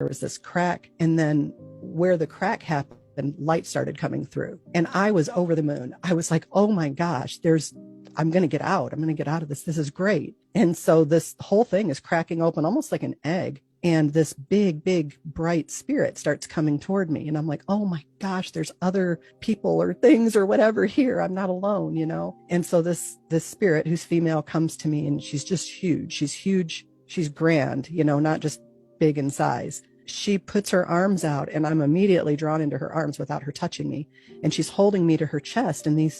was this crack, and then where the crack happened, light started coming through. And I was over the moon. I was like, oh my gosh, I'm going to get out. I'm going to get out of this. This is great. And so this whole thing is cracking open almost like an egg. And this big, big, bright spirit starts coming toward me. And I'm like, oh my gosh, there's other people or things or whatever here. I'm not alone, you know? And so this spirit, who's female, comes to me, and she's just huge. She's huge. She's grand, you know, not just big in size. She puts her arms out, and I'm immediately drawn into her arms without her touching me. And she's holding me to her chest, and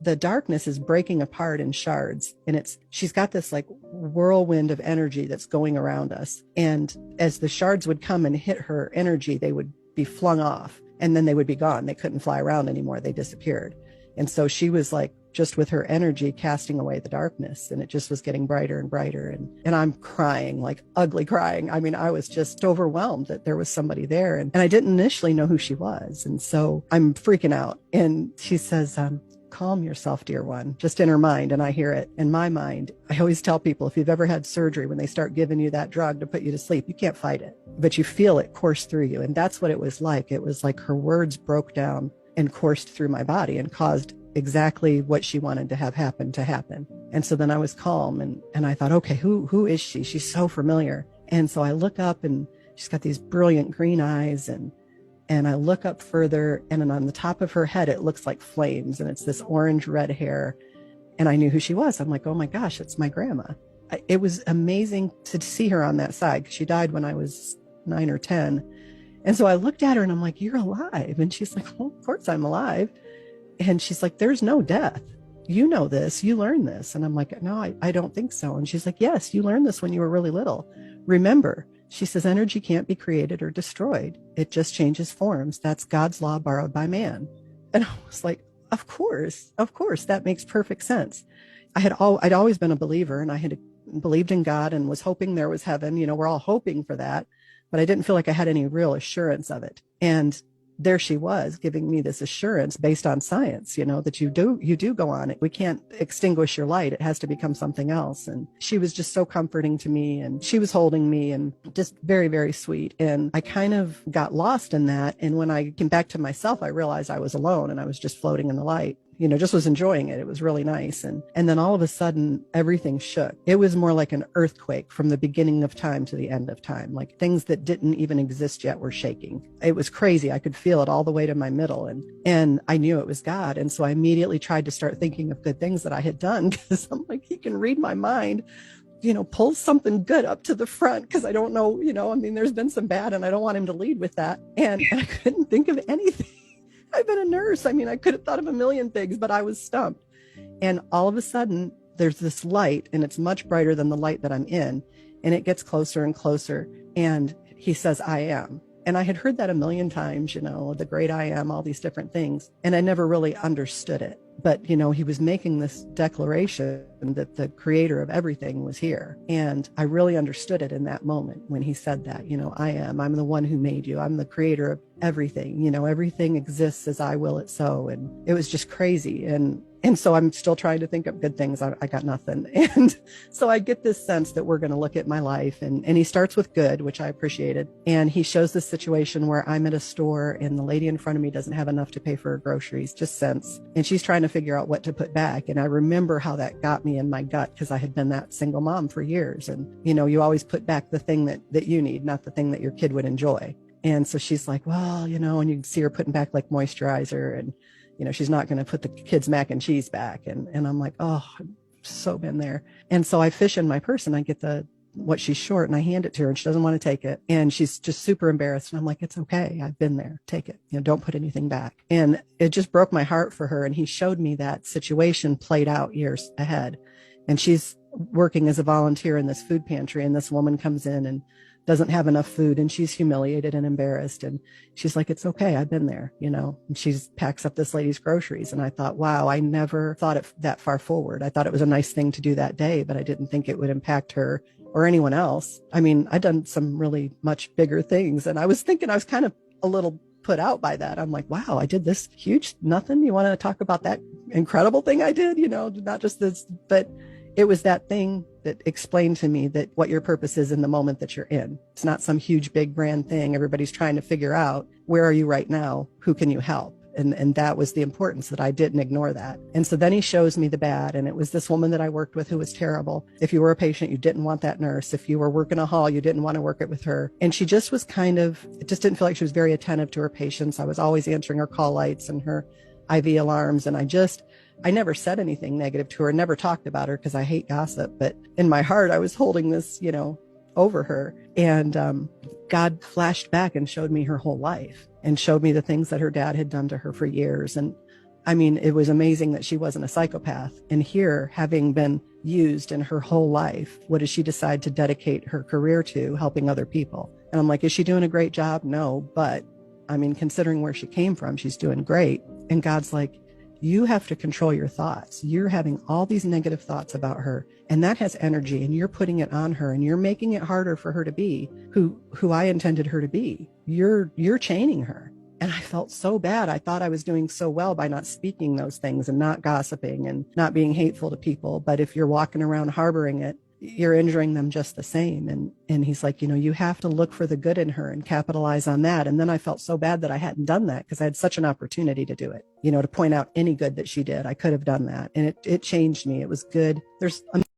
the darkness is breaking apart in shards. And she's got this like whirlwind of energy that's going around us. And as the shards would come and hit her energy, they would be flung off, and then they would be gone. They couldn't fly around anymore. They disappeared. And so she was like, just with her energy, casting away the darkness, and it just was getting brighter and brighter. And I'm crying, like ugly crying. I mean, I was just overwhelmed that there was somebody there, and I didn't initially know who she was. And so I'm freaking out. And she says, calm yourself, dear one, just in her mind. And I hear it in my mind. I always tell people, if you've ever had surgery, when they start giving you that drug to put you to sleep, you can't fight it, but you feel it course through you. And that's what it was like. It was like her words broke down and coursed through my body and caused exactly what she wanted to have happen to happen. And so then I was calm, and I thought, okay, who is she? She's so familiar. And so I look up, and she's got these brilliant green eyes, and I look up further, and then on the top of her head, it looks like flames, and it's this orange red hair. And I knew who she was. I'm like, oh my gosh, it's my grandma. It was amazing to see her on that side, because she died when I was 9 or 10. And so I looked at her, and I'm like, you're alive. And she's like, well, of course I'm alive. And she's like, there's no death. You know this, you learned this. And I'm like, no, I don't think so. And she's like, yes, you learned this when you were really little. Remember, she says, energy can't be created or destroyed. It just changes forms. That's God's law borrowed by man. And I was like, of course, that makes perfect sense. I'd always been a believer, and I had believed in God and was hoping there was heaven. You know, we're all hoping for that, but I didn't feel like I had any real assurance of it. And there she was, giving me this assurance based on science, you know, that you do go on it. We can't extinguish your light. It has to become something else. And she was just so comforting to me, and she was holding me, and just very, very sweet. And I kind of got lost in that. And when I came back to myself, I realized I was alone, and I was just floating in the light. You know, just was enjoying it. It was really nice. And then all of a sudden, everything shook. It was more like an earthquake from the beginning of time to the end of time. Like things that didn't even exist yet were shaking. It was crazy. I could feel it all the way to my middle. And I knew it was God. And so I immediately tried to start thinking of good things that I had done, because I'm like, he can read my mind. You know, pull something good up to the front, because I don't know, you know, I mean, there's been some bad, and I don't want him to lead with that. And I couldn't think of anything. I've been a nurse. I mean, I could have thought of a million things, but I was stumped. And all of a sudden, there's this light, and it's much brighter than the light that I'm in. And it gets closer and closer. And he says, I am. And I had heard that a million times, you know, the great I am, all these different things. And I never really understood it. But, you know, he was making this declaration that the creator of everything was here. And I really understood it in that moment when he said that, you know, I'm the one who made you. I'm the creator of everything. You know, everything exists as I will it so. And it was just crazy. And so I'm still trying to think of good things. I got nothing. And so I get this sense that we're going to look at my life, and he starts with good, which I appreciated. And he shows this situation where I'm at a store, and the lady in front of me doesn't have enough to pay for her groceries, just cents. And she's trying to figure out what to put back. And I remember how that got me in my gut, because I had been that single mom for years. And, you know, you always put back the thing that you need, not the thing that your kid would enjoy. And so she's like, well, you know, and you can see her putting back like moisturizer, and you know, she's not going to put the kids' mac and cheese back. And I'm like, oh, I've so been there. And so I fish in my purse, and I get what she's short, and I hand it to her, and she doesn't want to take it. And she's just super embarrassed. And I'm like, it's okay. I've been there. Take it. You know, don't put anything back. And it just broke my heart for her. And he showed me that situation played out years ahead. And she's working as a volunteer in this food pantry, and this woman comes in and doesn't have enough food, and she's humiliated and embarrassed. And she's like, it's okay. I've been there, you know, and she packs up this lady's groceries. And I thought, wow, I never thought it that far forward. I thought it was a nice thing to do that day, but I didn't think it would impact her or anyone else. I mean, I'd done some really much bigger things, and I was thinking I was kind of a little put out by that. I'm like, wow, I did this huge nothing. You want to talk about that incredible thing I did, you know, not just this, but it was that thing that explained to me that what your purpose is in the moment that you're in. It's not some huge, big, grand thing. Everybody's trying to figure out, where are you right now? Who can you help? And that was the importance, that I didn't ignore that. And so then he shows me the bad. And it was this woman that I worked with who was terrible. If you were a patient, you didn't want that nurse. If you were working a hall, you didn't want to work it with her. And she just was it just didn't feel like she was very attentive to her patients. I was always answering her call lights and her IV alarms. And I never said anything negative to her, never talked about her because I hate gossip. But in my heart, I was holding this, over her. And God flashed back and showed me her whole life and showed me the things that her dad had done to her for years. And I mean, it was amazing that she wasn't a psychopath. And here, having been used in her whole life, what does she decide to dedicate her career to? Helping other people. And I'm like, is she doing a great job? No, but I mean, considering where she came from, she's doing great. And God's like, you have to control your thoughts. You're having all these negative thoughts about her, and that has energy, and you're putting it on her, and you're making it harder for her to be who I intended her to be. You're chaining her. And I felt so bad. I thought I was doing so well by not speaking those things and not gossiping and not being hateful to people. But if you're walking around harboring it, you're injuring them just the same. And he's like, you have to look for the good in her and capitalize on that. And then I felt so bad that I hadn't done that, because I had such an opportunity to do it, to point out any good that she did. I could have done that. And it changed me. It was good. There's